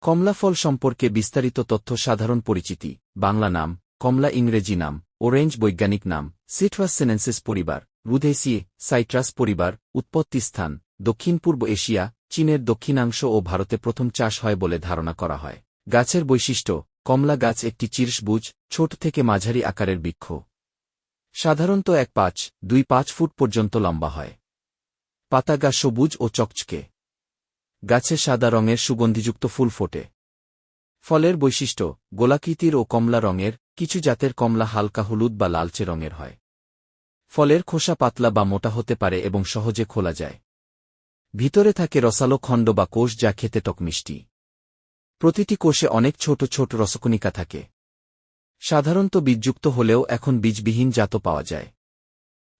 কমলা ফল সম্পর্কে বিস্তারিত তথ্য সাধারণ পরিচিতি বাংলা নাম কমলা ইংরেজি নাম অরেঞ্জ বৈজ্ঞানিক নাম সিট্রাস সিনেন্সিস পরিবার রুধেসিয়ে সাইট্রাস পরিবার উৎপত্তি স্থান দক্ষিণ পূর্ব এশিয়া চীনের দক্ষিণাংশ ও ভারতে প্রথম চাষ হয় বলে ধারণা করা হয়। গাছের বৈশিষ্ট্য কমলা গাছ একটি চিরসবুজ ছোট থেকে মাঝারি আকারের বৃক্ষ। সাধারণত 1.5-2.5 ফুট পর্যন্ত লম্বা হয়। পাতাগা সবুজ ও চকচকে। গাছে সাদা রঙের সুগন্ধিযুক্ত ফুল ফোটে। ফলের বৈশিষ্ট্য গোলাকৃতির ও কমলা রঙের, কিছু জাতের কমলা হালকা হলুদ বা লালচে রঙের হয়। ফলের খোসা পাতলা বা মোটা হতে পারে এবং সহজে খোলা যায়। ভিতরে থাকে রসালো খণ্ড বা কোষ যা খেতে টক মিষ্টি। প্রতিটি কোষে অনেক ছোট ছোট রসকণিকা থাকে। সাধারণত বীজযুক্ত হলেও এখন বীজবিহীন জাতও পাওয়া যায়।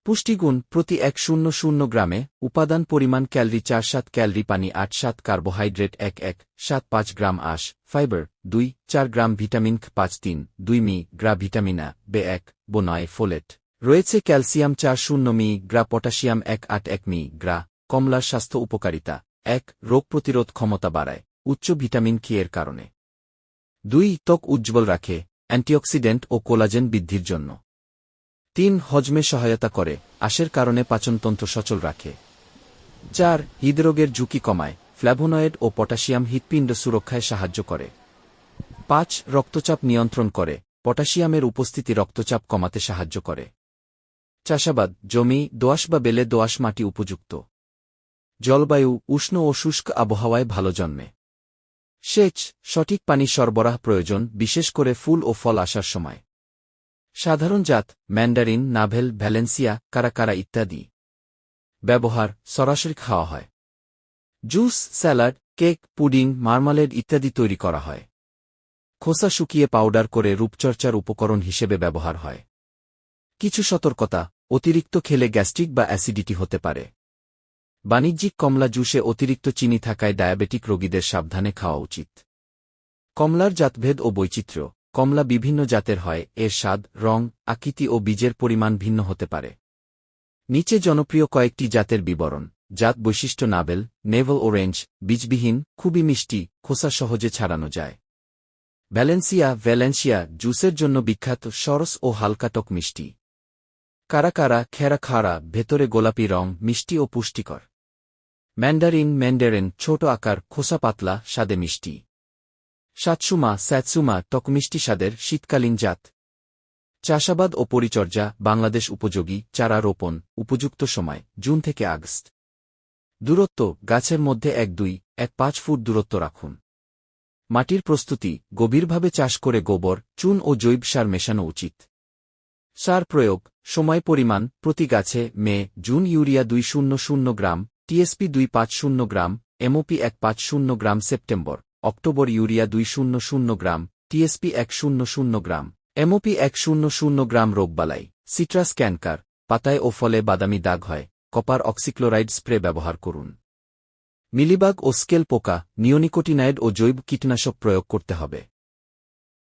পুষ্টিগুণ প্রতি 100 গ্রামে উপাদান পরিমাণ ক্যালরি 4-7 ক্যালরি পানি 8-7 কার্বোহাইড্রেট 1-1-7-5 গ্রাম আঁশ ফাইবার 2-4 গ্রাম ভিটামিন খ 5-3-2 মি গ্রা ভিটামিন আ B1 B9 ফোলেট রয়েছে ক্যালসিয়াম 4-0 মি গ্রা পটাশিয়াম 1-8-1 মি গ্রা। কমলার স্বাস্থ্য উপকারিতা 1 রোগ প্রতিরোধ ক্ষমতা বাড়ায় উচ্চ ভিটামিন কে এর কারণে। 2 ত্বক উজ্জ্বল রাখে অ্যান্টিঅক্সিডেন্ট ও কোলাজেন বৃদ্ধির জন্য। 3 হজমে সহায়তা করে আঁশের কারণে পাচনতন্ত্র সচল রাখে। 4 হৃদরোগের ঝুঁকি কমায় ফ্ল্যাভোনয়েড ও পটাশিয়াম হৃৎপিণ্ড সুরক্ষায় সাহায্য করে। 5 রক্তচাপ নিয়ন্ত্রণ করে পটাশিয়ামের উপস্থিতি রক্তচাপ কমাতে সাহায্য করে। চাষাবাদ জমি দোআঁশ বা বেলে দোআঁশ মাটি উপযুক্ত। জলবায়ু উষ্ণ ও শুষ্ক আবহাওয়ায় ভালো জন্মে। সেচ সঠিক পানি সরবরাহ প্রয়োজন বিশেষ করে ফুল ও ফল আসার সময়। সাধারণ জাত ম্যান্ডারিন নাভেল ভ্যালেন্সিয়া কারাকারা ইত্যাদি। ব্যবহার সরাসরি খাওয়া হয়। Juice salad cake pudding marmalade ইত্যাদি তৈরি করা হয়। খোসা শুকিয়ে পাউডার করে রূপচর্চার উপকরণ হিসেবে ব্যবহার হয়। কিছু সতর্কতা অতিরিক্ত খেলে গ্যাস্ট্রিক বা অ্যাসিডিটি হতে পারে। বাণিজ্যিক কমলা জুসে অতিরিক্ত চিনি থাকায় ডায়াবেটিক রোগীদের সাবধানে খাওয়া উচিত। কমলার জাতভেদ ও বৈচিত্র্য কমলা বিভিন্ন জাতের হয়, এর স্বাদ রং আকৃতি ও বীজের পরিমাণ ভিন্ন হতে পারে। নিচে জনপ্রিয় কয়েকটি জাতের বিবরণ। জাত বৈশিষ্ট্য নাভেল নেভেল অরেঞ্জ বীজবিহীন খুবই মিষ্টি খোসা সহজে ছাড়ানো যায়। ভ্যালেন্সিয়া জুসের জন্য বিখ্যাত সরস ও হালকা টক মিষ্টি। কারাকারা খেরা খাড়া ভেতরে গোলাপি রং মিষ্টি ও পুষ্টিকর। ম্যান্ডারিন ছোট আকার খোসা পাতলা স্বাদে মিষ্টি। স্যাৎসুমা টক মিষ্টি স্বাদের শীতকালীন জাত। চাষাবাদ ও পরিচর্যা বাংলাদেশ উপযোগী চারা রোপণ উপযুক্ত সময় জুন থেকে আগস্ট। দূরত্ব গাছের মধ্যে 1-2-1.5 ফুট দূরত্ব রাখুন। মাটির প্রস্তুতি গভীরভাবে চাষ করে গোবর চুন ও জৈব সার মেশানো উচিত। সার প্রয়োগ সময় পরিমাণ প্রতি গাছে মে জুন ইউরিয়া 200 গ্রাম টিএসপি 250 গ্রাম এমওপি 150 গ্রাম সেপ্টেম্বর অক্টোবর ইউরিয়া 200 গ্রাম টিএসপি 100 গ্রাম এমওপি 100 গ্রাম রোগবালাই সিট্রাস ক্যানকার পাতায় ও ফলে বাদামি দাগ হয় কপার অক্সিক্লোরাইড স্প্রে ব্যবহার করুন। মিলিবাগ ও স্কেল পোকা নিওনিকোটিনাইড ও জৈব কীটনাশক প্রয়োগ করতে হবে।